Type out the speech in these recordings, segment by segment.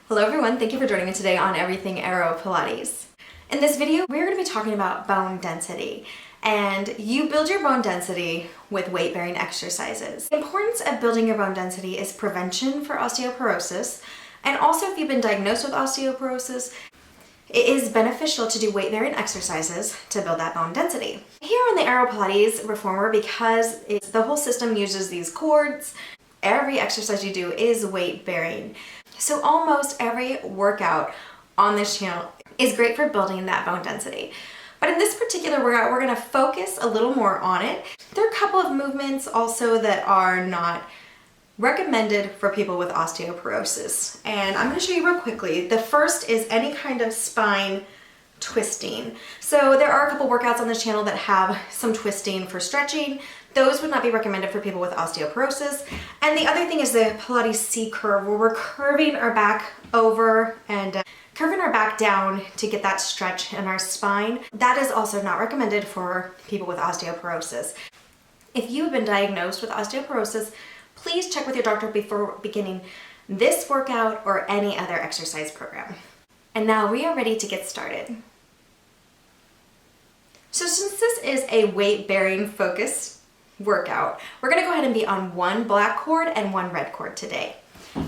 Hello everyone, thank you for joining me today on Everything AeroPilates. In this video, we're going to be talking about bone density. And you build your bone density with weight-bearing exercises. The importance of building your bone density is prevention for osteoporosis. And also if you've been diagnosed with osteoporosis, it is beneficial to do weight-bearing exercises to build that bone density. Here on the AeroPilates Reformer, because the whole system uses these cords, every exercise you do is weight-bearing. So almost every workout on this channel is great for building that bone density. But in this particular workout, we're going to focus a little more on it. There are a couple of movements also that are not recommended for people with osteoporosis. And I'm going to show you real quickly. The first is any kind of spine twisting. So there are a couple workouts on this channel that have some twisting for stretching. Those would not be recommended for people with osteoporosis. And the other thing is the Pilates C curve, where we're curving our back over and curving our back down to get that stretch in our spine. That is also not recommended for people with osteoporosis. If you've been diagnosed with osteoporosis, please check with your doctor before beginning this workout or any other exercise program. And now we are ready to get started. So since this is a weight-bearing focused workout, we're going to go ahead and be on one black cord and one red cord today. If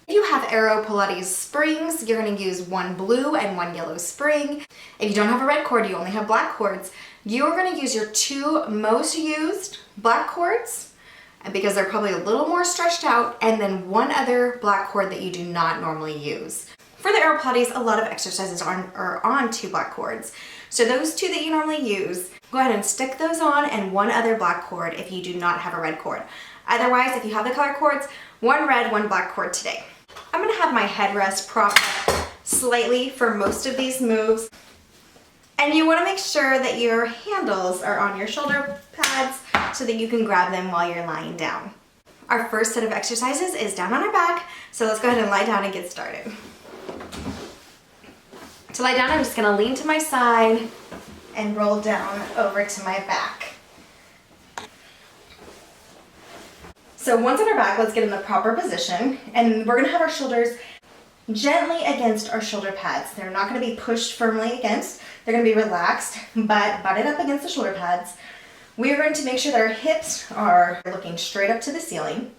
you have AeroPilates springs, you're going to use one blue and one yellow spring. If you don't have a red cord, you only have black cords, you're going to use your two most used black cords, because they're probably a little more stretched out, and then one other black cord that you do not normally use. For the AeroPilates, a lot of exercises are on two black cords. So those two that you normally use, go ahead and stick those on, and one other black cord if you do not have a red cord. Otherwise, if you have the color cords, one red, one black cord today. I'm going to have my headrest propped up slightly for most of these moves. And you want to make sure that your handles are on your shoulder pads so that you can grab them while you're lying down. Our first set of exercises is down on our back, so let's go ahead and lie down and get started. To lie down, I'm just going to lean to my side and roll down over to my back. So once on our back, let's get in the proper position, and we're going to have our shoulders gently against our shoulder pads. They're not going to be pushed firmly against. They're going to be relaxed, but butted up against the shoulder pads. We are going to make sure that our hips are looking straight up to the ceiling.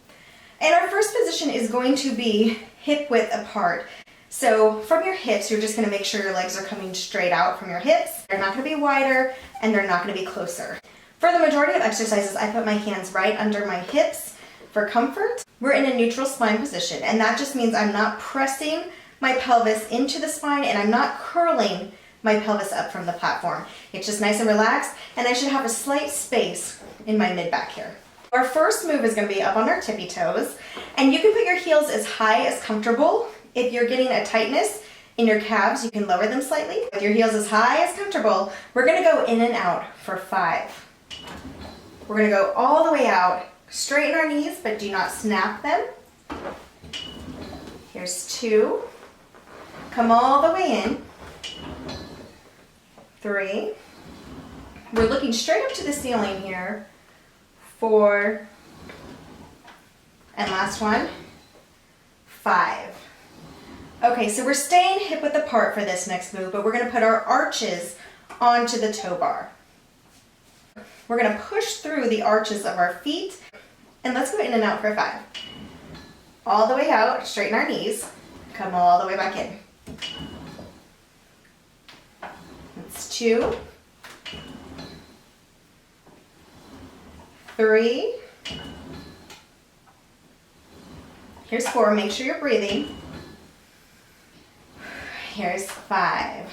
And our first position is going to be hip width apart. So from your hips, you're just going to make sure your legs are coming straight out from your hips. They're not going to be wider, and they're not going to be closer. For the majority of exercises, I put my hands right under my hips for comfort. We're in a neutral spine position, and that just means I'm not pressing my pelvis into the spine, and I'm not curling my pelvis up from the platform. It's just nice and relaxed, and I should have a slight space in my mid-back here. Our first move is going to be up on our tippy toes, and you can put your heels as high as comfortable. If you're getting a tightness in your calves, you can lower them slightly. With your heels as high as comfortable, we're going to go in and out for 5. We're going to go all the way out. Straighten our knees, but do not snap them. Here's 2. Come all the way in. 3. We're looking straight up to the ceiling here. 4. And last one. 5. Okay, so we're staying hip width apart for this next move, but we're going to put our arches onto the toe bar. We're going to push through the arches of our feet, and let's go in and out for 5. All the way out, straighten our knees, come all the way back in. That's 2, 3, here's 4, make sure you're breathing. Here's 5.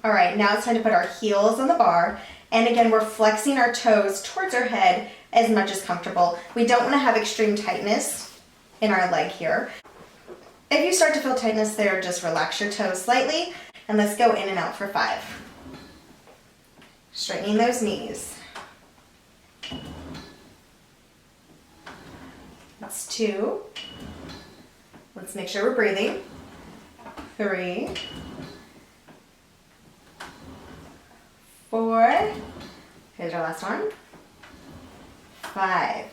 All right, now it's time to put our heels on the bar. And again, we're flexing our toes towards our head as much as comfortable. We don't want to have extreme tightness in our leg here. If you start to feel tightness there, just relax your toes slightly. And let's go in and out for 5. Straightening those knees. That's 2. Let's make sure we're breathing. 3, 4, here's our last one, 5.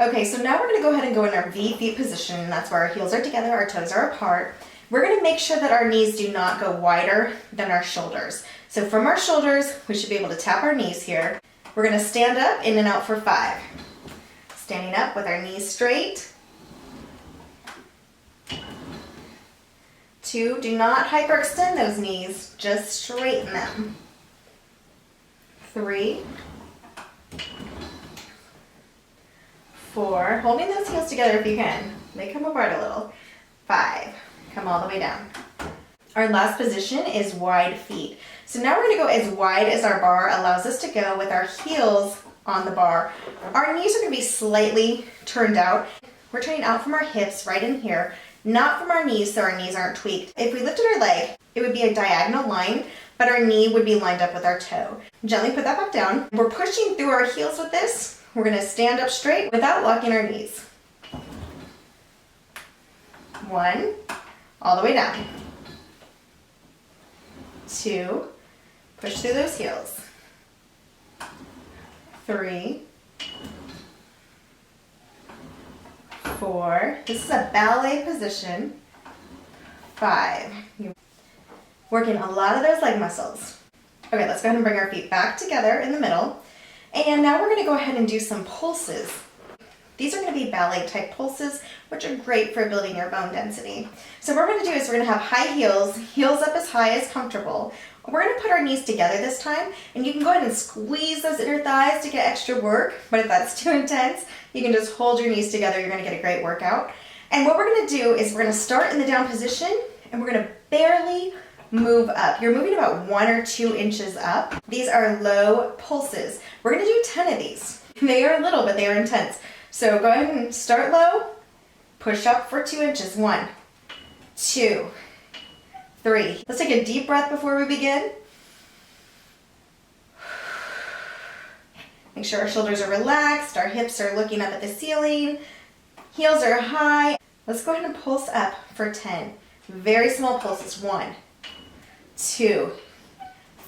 Okay, so now we're gonna go ahead and go in our V feet position. That's where our heels are together, our toes are apart. We're gonna make sure that our knees do not go wider than our shoulders. So from our shoulders, we should be able to tap our knees here. We're gonna stand up, in and out for 5. Standing up with our knees straight. 2, do not hyperextend those knees, just straighten them. 3, 4, holding those heels together if you can. They come apart a little. 5, come all the way down. Our last position is wide feet. So now we're gonna go as wide as our bar allows us to go with our heels on the bar. Our knees are gonna be slightly turned out. We're turning out from our hips right in here, not from our knees so our knees aren't tweaked. If we lifted our leg, it would be a diagonal line, but our knee would be lined up with our toe. Gently put that back down. We're pushing through our heels with this. We're gonna stand up straight without locking our knees. 1, all the way down. 2, push through those heels. 3, 4, this is a ballet position. 5, you're working a lot of those leg muscles. Okay, let's go ahead and bring our feet back together in the middle. And now we're gonna go ahead and do some pulses. These are gonna be ballet type pulses, which are great for building your bone density. So what we're gonna do is we're gonna have high heels, heels up as high as comfortable. We're gonna put our knees together this time, and you can go ahead and squeeze those inner thighs to get extra work, but if that's too intense, you can just hold your knees together, you're gonna get a great workout. And what we're gonna do is we're gonna start in the down position, and we're gonna barely move up. You're moving about 1 or 2 inches up. These are low pulses. We're gonna do 10 of these. They are little, but they are intense. So go ahead and start low, push up for 2 inches. 1, 2, 3. Let's take a deep breath before we begin. Make sure our shoulders are relaxed, our hips are looking up at the ceiling, heels are high. Let's go ahead and pulse up for 10. Very small pulses. 1, 2,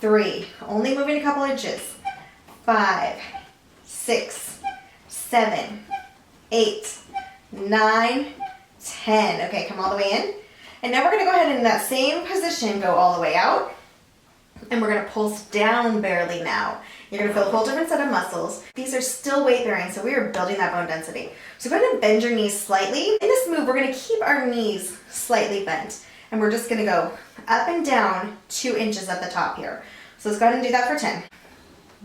3. Only moving a couple inches. 5, 6, 7, 8, 9, 10. Okay, come all the way in. And now we're gonna go ahead and in that same position, go all the way out. And we're gonna pulse down barely now. You're gonna feel a whole different set of muscles. These are still weight bearing, so we are building that bone density. So go ahead and bend your knees slightly. In this move, we're gonna keep our knees slightly bent. And we're just gonna go up and down 2 inches at the top here. So let's go ahead and do that for 10.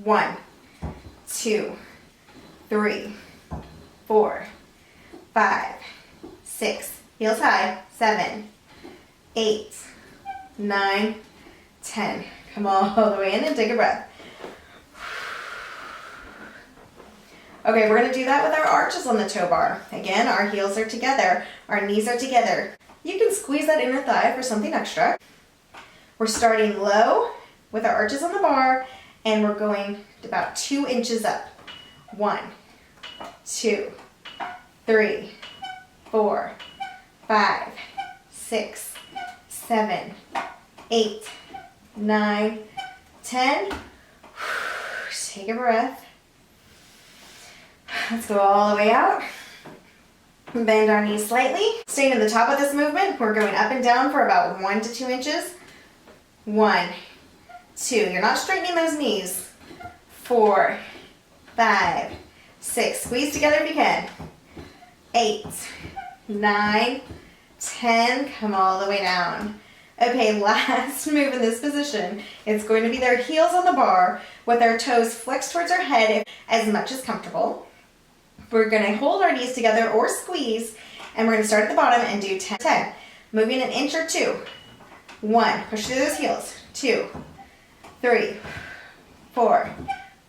1, 2, 3, 4, 5, 6, heels high, 7, 8, 9, 10. Come all the way in and take a breath. Okay, we're gonna do that with our arches on the toe bar. Again, our heels are together, our knees are together. You can squeeze that inner thigh for something extra. We're starting low with our arches on the bar, and we're going about 2 inches up. 1, 2, 3, 4, 5, 6, 7, 8, 9, 10. Take a breath. Let's go all the way out. Bend our knees slightly. Staying at the top of this movement, we're going up and down for about 1 to 2 inches. 1, 2. You're not straightening those knees. 4, 5, 6. Squeeze together if you can. 8, 9, 10. Come all the way down. Okay, last move in this position. It's going to be their heels on the bar with our toes flexed towards our head as much as comfortable. We're going to hold our knees together or squeeze, and we're going to start at the bottom and do 10. 10. Moving an inch or 2. 1. Push through those heels. 2, 3, 4,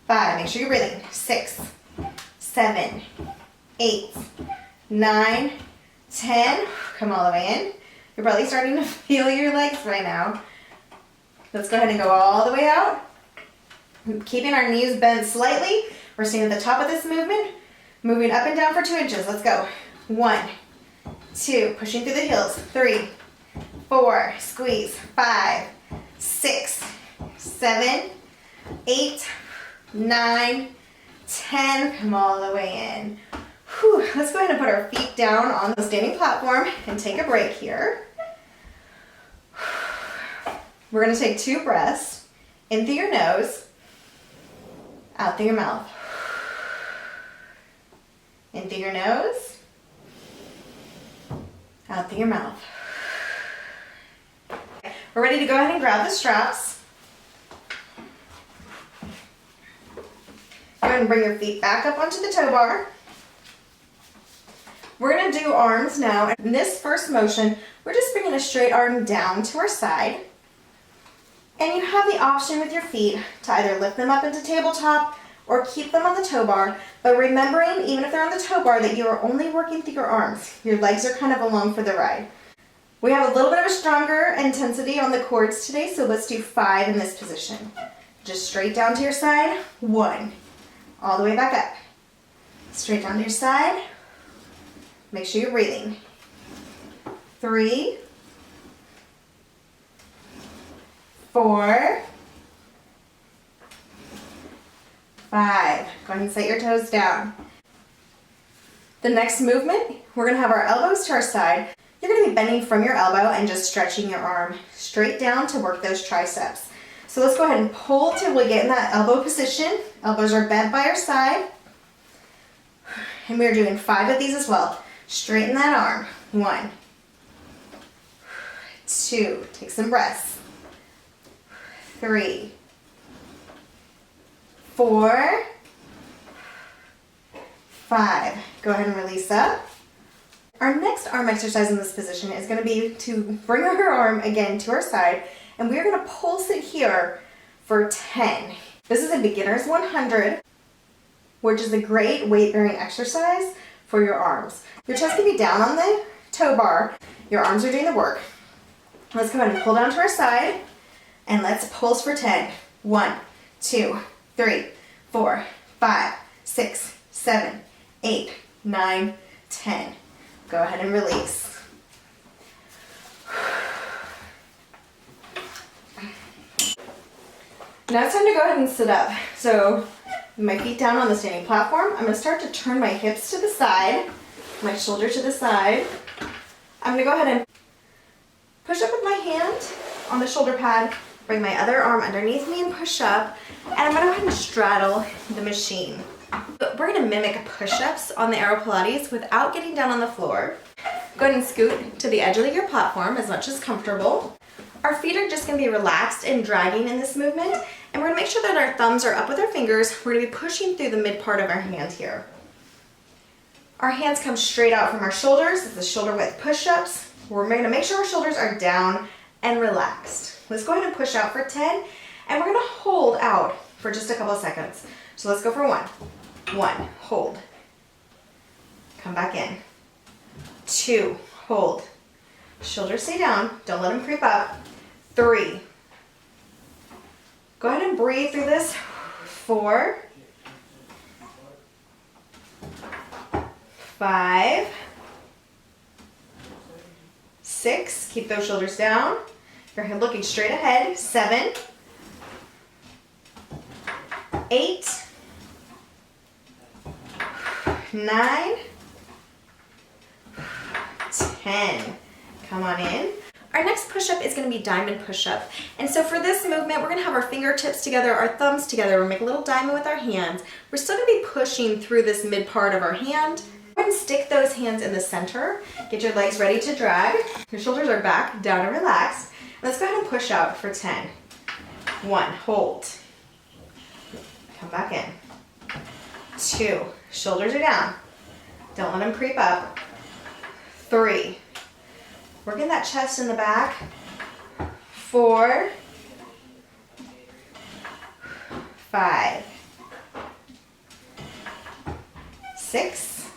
5. Make sure you're breathing. 6, 7, 8, 9, 10. Come all the way in. You're probably starting to feel your legs right now. Let's go ahead and go all the way out. Keeping our knees bent slightly. We're staying at the top of this movement. Moving up and down for 2 inches. Let's go. 1, 2. Pushing through the heels. 3, 4. Squeeze. 5, 6, 7, 8, 9, 10. Come all the way in. Whew. Let's go ahead and put our feet down on the standing platform and take a break here. We're going to take 2 breaths in through your nose, out through your mouth. In through your nose, out through your mouth. We're ready to go ahead and grab the straps. Go ahead and bring your feet back up onto the toe bar. We're going to do arms now. In this first motion, we're just bringing a straight arm down to our side. And you have the option with your feet to either lift them up into tabletop or keep them on the toe bar, but remembering, even if they're on the toe bar, that you are only working through your arms. Your legs are kind of along for the ride. We have a little bit of a stronger intensity on the quads today, so let's do 5 in this position. Just straight down to your side, 1. All the way back up. Straight down to your side. Make sure you're breathing. 3, 4, 5. Go ahead and set your toes down. The next movement, we're going to have our elbows to our side. You're going to be bending from your elbow and just stretching your arm straight down to work those triceps. So let's go ahead and pull till we get in that elbow position. Elbows are bent by our side. And we're doing 5 of these as well. Straighten that arm. 1, 2, take some breaths. 3, 4, 5. Go ahead and release up. Our next arm exercise in this position is going to be to bring our arm again to our side, and we're going to pulse it here for 10. This is a beginner's 100, which is a great weight-bearing exercise for your arms. Your chest can be down on the toe bar. Your arms are doing the work. Let's go ahead and pull down to our side, and let's pulse for 10. 1, 2, 3, 4, 5, 6, 7, 8, 9, 10. Go ahead and release. Now it's time to go ahead and sit up. So my feet down on the standing platform. I'm going to start to turn my hips to the side, my shoulder to the side. I'm going to go ahead and push up with my hand on the shoulder pad, bring my other arm underneath me and push up, and I'm going to go ahead and straddle the machine. We're going to mimic push-ups on the AeroPilates without getting down on the floor. Go ahead and scoot to the edge of your platform as much as comfortable. Our feet are just going to be relaxed and dragging in this movement, and we're going to make sure that our thumbs are up with our fingers. We're going to be pushing through the mid part of our hand here. Our hands come straight out from our shoulders. It's the shoulder width push-ups. We're going to make sure our shoulders are down and relaxed. Let's go ahead and push out for 10, and we're going to hold out for just a couple of seconds. So let's go for 1. 1, hold. Come back in. 2, hold. Shoulders stay down. Don't let them creep up. 3. Go ahead and breathe through this. 4. 5. 6. Keep those shoulders down. You're looking straight ahead. 7. 8. 9. 10. Come on in. Our next push-up is going to be diamond push-up. And so for this movement, we're going to have our fingertips together, our thumbs together. We'll make a little diamond with our hands. We're still going to be pushing through this mid part of our hand. Go ahead and stick those hands in the center. Get your legs ready to drag. Your shoulders are back, down and relaxed. Let's go ahead and push out for 10. 1, hold. Come back in. 2, shoulders are down. Don't let them creep up. 3, working that chest in the back. 4, 5, 6,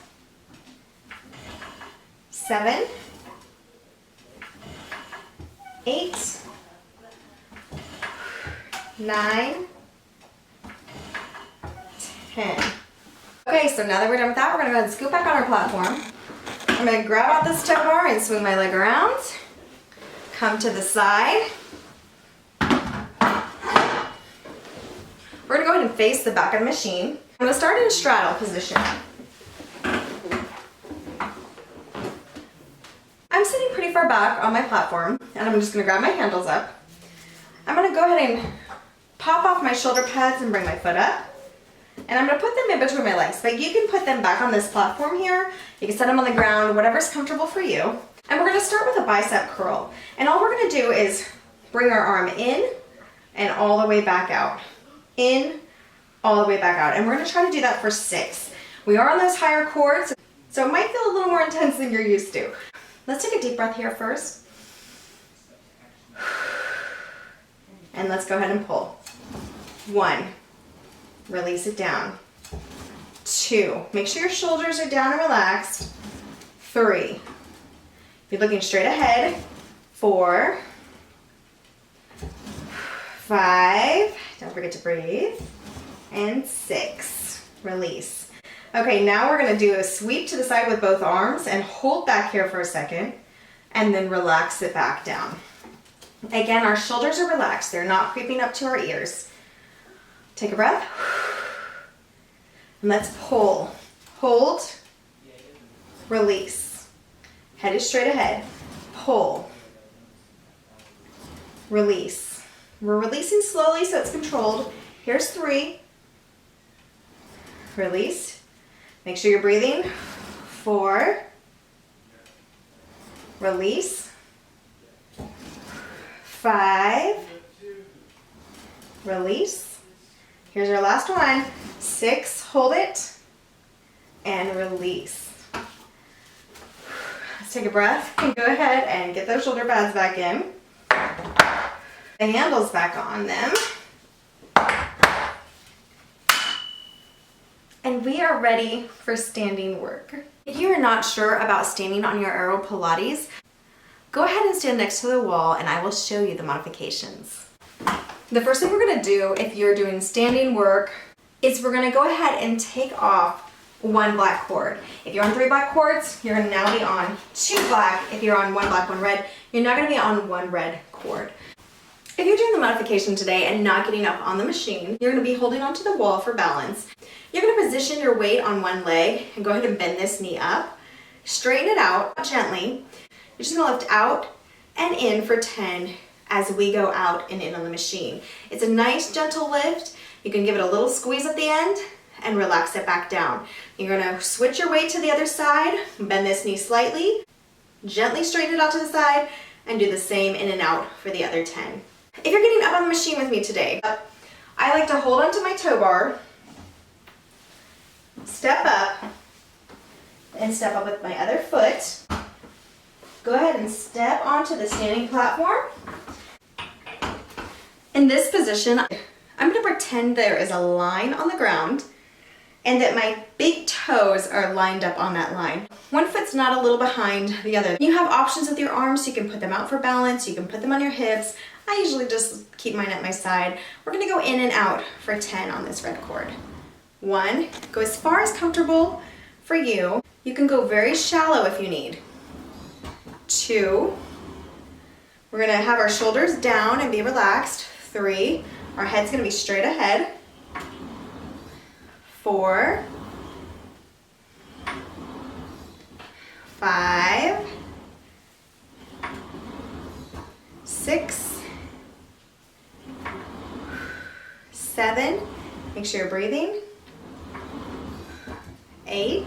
7, 8, 9, 10. Okay, so now that we're done with that, we're going to go ahead and scoot back on our platform. I'm going to grab out this toe bar and swing my leg around. Come to the side. We're going to go ahead and face the back of the machine. I'm going to start in a straddle position. pretty far back on my platform, and I'm just gonna grab my handles up. I'm gonna go ahead and pop off my shoulder pads and bring my foot up. And I'm gonna put them in between my legs, but you can put them back on this platform here. You can set them on the ground, whatever's comfortable for you. And we're gonna start with a bicep curl. And all we're gonna do is bring our arm in and all the way back out. In, all the way back out. And we're gonna try to do that for 6. We are on those higher chords, so it might feel a little more intense than you're used to. Let's take a deep breath here first. And let's go ahead and pull. 1, release it down. 2, make sure your shoulders are down and relaxed. 3, you're looking straight ahead. 4, 5, don't forget to breathe. And 6, release. Okay, now we're gonna do a sweep to the side with both arms and hold back here for a second and then relax it back down. Again, our shoulders are relaxed. They're not creeping up to our ears. Take a breath. And let's pull. Hold. Release. Head is straight ahead. Pull. Release. We're releasing slowly so it's controlled. Here's 3. Release. Make sure you're breathing. 4. Release. 5. Release. Here's our last one. 6. Hold it. And release. Let's take a breath and go ahead and get those shoulder pads back in. The handles back on them. And we are ready for standing work. If you are not sure about standing on your AeroPilates, go ahead and stand next to the wall and I will show you the modifications. The first thing we're gonna do if you're doing standing work is we're gonna go ahead and take off 1 black cord. If you're on 3 black cords, you're gonna now be on 2 black. If you're on 1 black, 1 red, you're now gonna be on 1 red cord. If you're doing the modification today and not getting up on the machine, you're gonna be holding onto the wall for balance. You're gonna position your weight on 1 leg and go ahead and bend this knee up. Straighten it out gently. You're just gonna lift out and in for 10 as we go out and in on the machine. It's a nice gentle lift. You can give it a little squeeze at the end and relax it back down. You're gonna switch your weight to the other side, bend this knee slightly, gently straighten it out to the side, and do the same in and out for the other 10. If you're getting up on the machine with me today, I like to hold onto my tow bar, step up, and step up with my other foot. Go ahead and step onto the standing platform. In this position, I'm going to pretend there is a line on the ground and that my big toes are lined up on that line. One foot's not a little behind the other. You have options with your arms, so you can put them out for balance, you can put them on your hips. I usually just keep mine at my side. We're going to go in and out for 10 on this red cord. 1, go as far as comfortable for you. You can go very shallow if you need. 2, we're going to have our shoulders down and be relaxed. 3, our head's going to be straight ahead. 4, 5, 6, 7, make sure you're breathing. 8,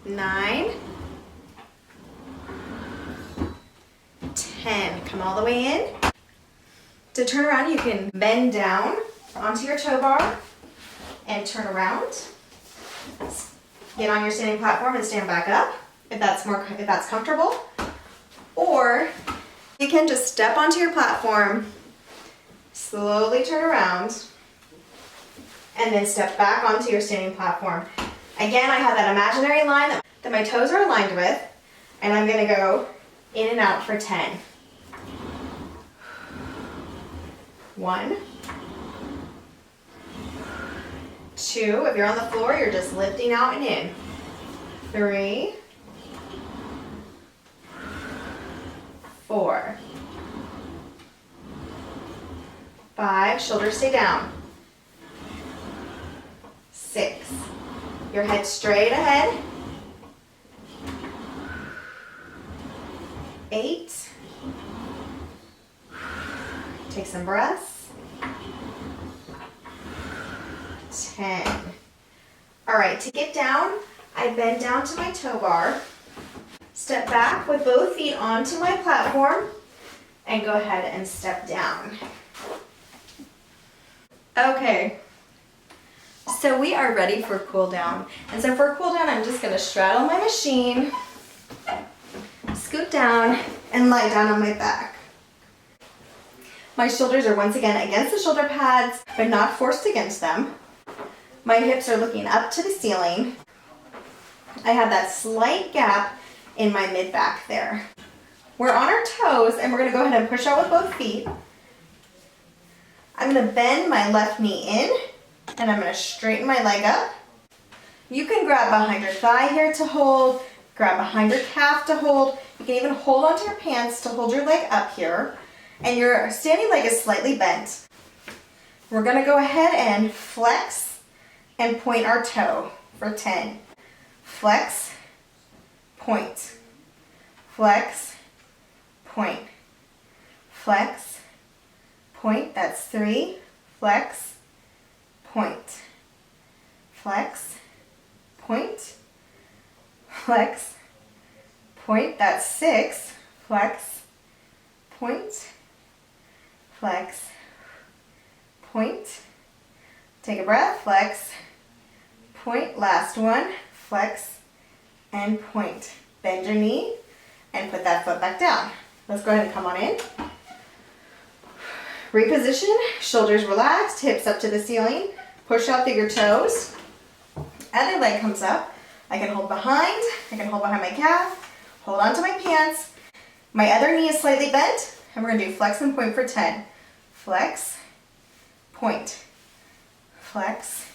9, 10. Come all the way in. To turn around, you can bend down onto your tow bar and turn around. Get on your standing platform and stand back up if that's comfortable. Or you can just step onto your platform, slowly turn around, and then step back onto your standing platform. Again, I have that imaginary line that my toes are aligned with, and I'm gonna go in and out for 10. 1, 2, if you're on the floor, you're just lifting out and in. 3, 4, 5, shoulders stay down. 6, your head straight ahead. 8. Take some breaths. 10. All right, to get down, I bend down to my toe bar, step back with both feet onto my platform, and go ahead and step down. Okay, so we are ready for cool down. And so for cool down, I'm just gonna straddle my machine, scoot down, and lie down on my back. My shoulders are once again against the shoulder pads, but not forced against them. My hips are looking up to the ceiling. I have that slight gap in my mid-back there. We're on our toes, and we're gonna go ahead and push out with both feet. I'm gonna bend my left knee in, and I'm gonna straighten my leg up. You can grab behind your thigh here to hold, grab behind your calf to hold. You can even hold onto your pants to hold your leg up here, and your standing leg is slightly bent. We're gonna go ahead and flex and point our toe for 10. Flex, point, flex, point, flex, point, that's 3, flex, point, flex, point, flex, point, that's 6, flex, point, flex, point, take a breath, flex, point, last one, flex, and point. Bend your knee and put that foot back down. Let's go ahead and come on in. Reposition, shoulders relaxed, hips up to the ceiling. Push out through your toes. Other leg comes up. I can hold behind. I can hold behind my calf. Hold on to my pants. My other knee is slightly bent. And we're going to do flex and point for 10. Flex, point, flex,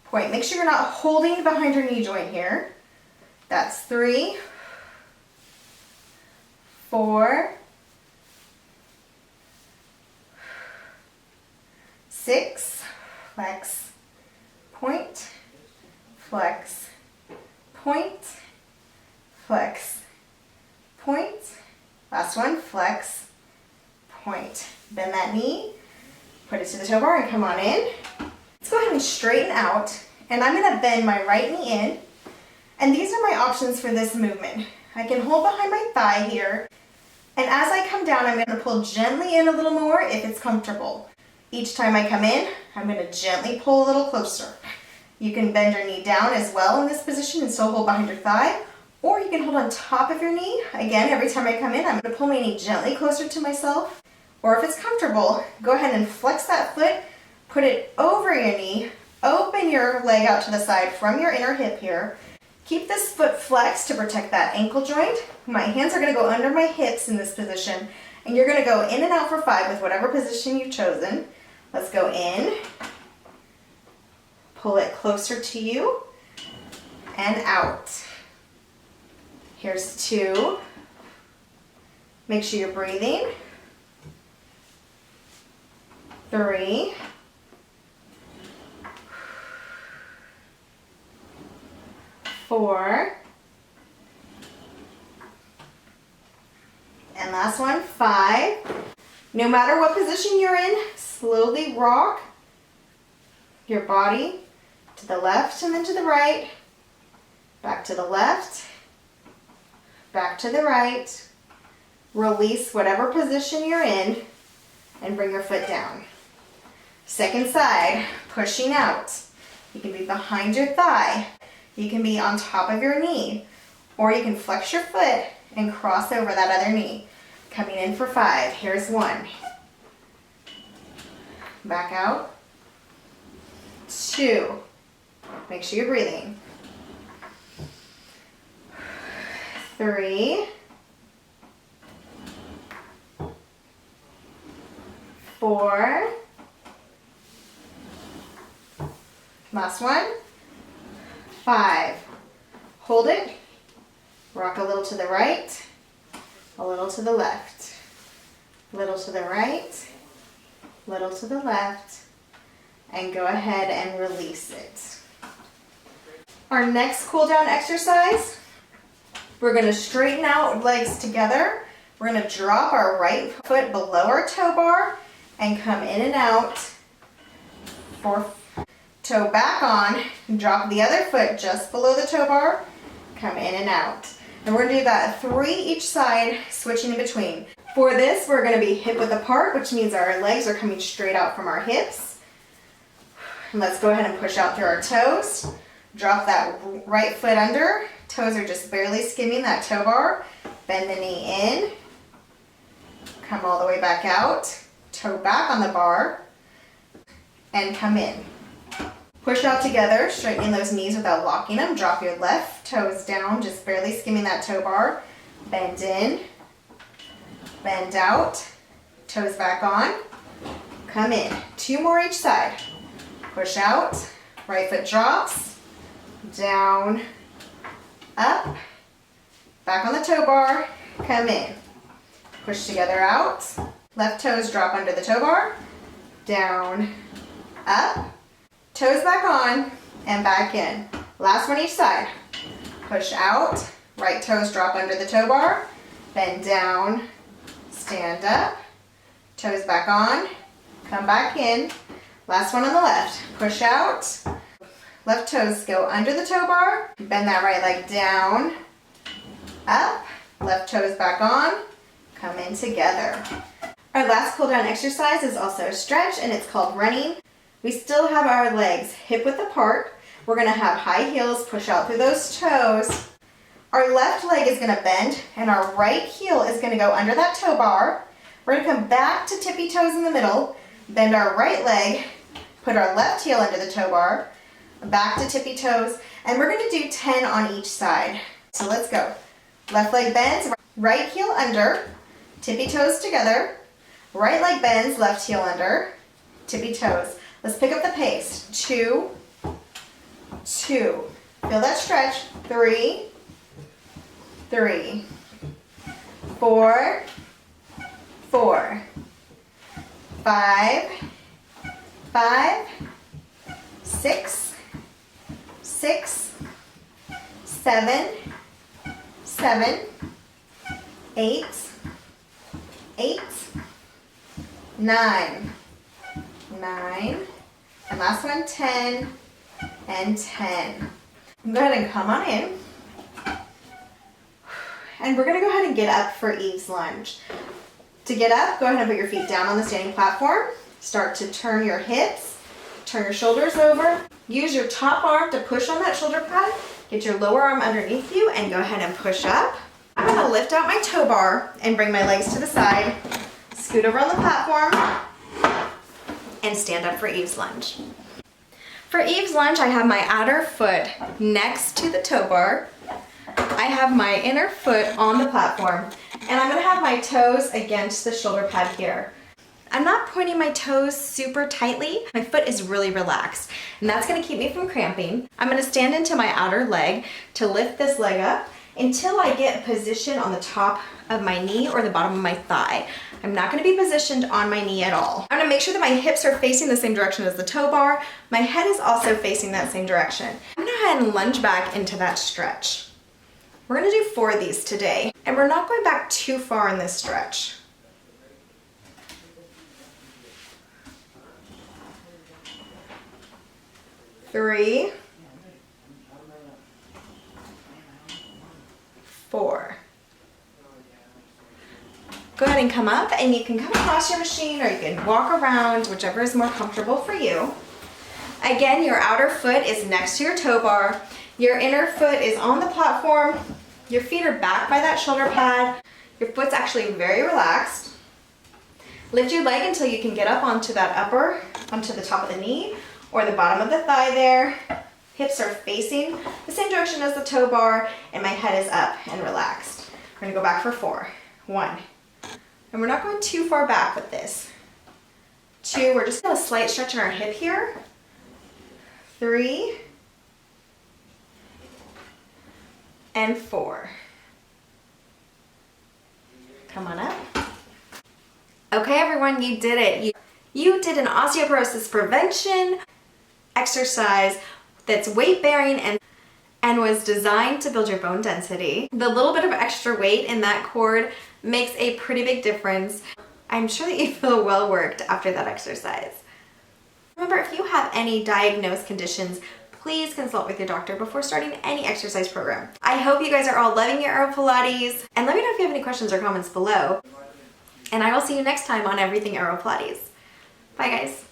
point. Make sure you're not holding behind your knee joint here. That's 3, 4, 6, flex, point, flex, point, flex, point. Last one, flex, point. Bend that knee, put it to the toe bar and come on in. Let's go ahead and straighten out, and I'm gonna bend my right knee in, and these are my options for this movement. I can hold behind my thigh here, and as I come down, I'm gonna pull gently in a little more if it's comfortable. Each time I come in, I'm gonna gently pull a little closer. You can bend your knee down as well in this position and still hold behind your thigh, or you can hold on top of your knee. Again, every time I come in, I'm gonna pull my knee gently closer to myself, or if it's comfortable, go ahead and flex that foot, put it over your knee, open your leg out to the side from your inner hip here. Keep this foot flexed to protect that ankle joint. My hands are gonna go under my hips in this position, and you're gonna go in and out for 5 with whatever position you've chosen. Let's go in, pull it closer to you, and out. Here's 2. Make sure you're breathing. 3. 4. And last one, 5. No matter what position you're in, slowly rock your body to the left and then to the right, back to the left, back to the right. Release whatever position you're in and bring your foot down. Second side, pushing out. You can be behind your thigh. You can be on top of your knee, or you can flex your foot and cross over that other knee. Coming in for 5. Here's 1. Back out. 2. Make sure you're breathing. 3. 4. Last one. 5. Hold it. Rock a little to the right, a little to the left, little to the right, little to the left, and go ahead and release it. Our next cool down exercise, we're going to straighten out legs together We're gonna drop our right foot below our toe bar and come in and out. 4, toe back on, drop the other foot just below the toe bar, come in and out. And we're gonna do that 3 each side, switching in between. For this, we're gonna be hip width apart, which means our legs are coming straight out from our hips. And let's go ahead and push out through our toes. Drop that right foot under. Toes are just barely skimming that toe bar. Bend the knee in. Come all the way back out. Toe back on the bar. And come in. Push out together, straightening those knees without locking them. Drop your left toes down, just barely skimming that toe bar. Bend in. Bend out. Toes back on. Come in. 2 more each side. Push out. Right foot drops. Down. Up. Back on the toe bar. Come in. Push together out. Left toes drop under the toe bar. Down. Up. Toes back on and back in. Last one each side. Push out. Right toes drop under the toe bar. Bend down. Stand up. Toes back on. Come back in. Last one on the left. Push out. Left toes go under the toe bar. Bend that right leg down. Up. Left toes back on. Come in together. Our last cool down exercise is also a stretch, and it's called running. We still have our legs hip width apart. We're gonna have high heels, push out through those toes. Our left leg is gonna bend, and our right heel is gonna go under that toe bar. We're gonna come back to tippy toes in the middle, bend our right leg, put our left heel under the toe bar, back to tippy toes, and we're gonna do 10 on each side. So let's go. Left leg bends, right heel under, tippy toes together, right leg bends, left heel under, tippy toes. Let's pick up the pace. 2, 2. Feel that stretch. 3, 3, 4, 4, 5, 5, 6, 6, 7, 7, 8, 8, 9, 9, and last one, 10, and 10. Go ahead and come on in. And we're gonna go ahead and get up for Eve's lunge. To get up, go ahead and put your feet down on the standing platform. Start to turn your hips, turn your shoulders over. Use your top arm to push on that shoulder pad. Get your lower arm underneath you and go ahead and push up. I'm gonna lift out my toe bar and bring my legs to the side. Scoot over on the platform and stand up for Eve's lunge. For Eve's lunge, I have my outer foot next to the toe bar. I have my inner foot on the platform, and I'm gonna have my toes against the shoulder pad here. I'm not pointing my toes super tightly. My foot is really relaxed, and that's gonna keep me from cramping. I'm gonna stand into my outer leg to lift this leg up until I get a position on the top of my knee or the bottom of my thigh. I'm not gonna be positioned on my knee at all. I'm gonna make sure that my hips are facing the same direction as the toe bar. My head is also facing that same direction. I'm gonna go ahead and lunge back into that stretch. We're gonna do 4 of these today, and we're not going back too far in this stretch. 3, 4. Go ahead and come up, and you can come across your machine or you can walk around, whichever is more comfortable for you. Again, your outer foot is next to your toe bar. Your inner foot is on the platform. Your feet are back by that shoulder pad. Your foot's actually very relaxed. Lift your leg until you can get up onto that onto the top of the knee or the bottom of the thigh there. Hips are facing the same direction as the toe bar, and my head is up and relaxed. We're gonna go back for 4. 1. And we're not going too far back with this. 2, we're just doing a slight stretch in our hip here. 3, and 4. Come on up. Okay, everyone, you did it. You did an osteoporosis prevention exercise that's weight bearing, and was designed to build your bone density. The little bit of extra weight in that cord makes a pretty big difference. I'm sure that you feel well worked after that exercise. Remember, if you have any diagnosed conditions, please consult with your doctor before starting any exercise program. I hope you guys are all loving your AeroPilates, and let me know if you have any questions or comments below. And I will see you next time on Everything AeroPilates. Bye guys.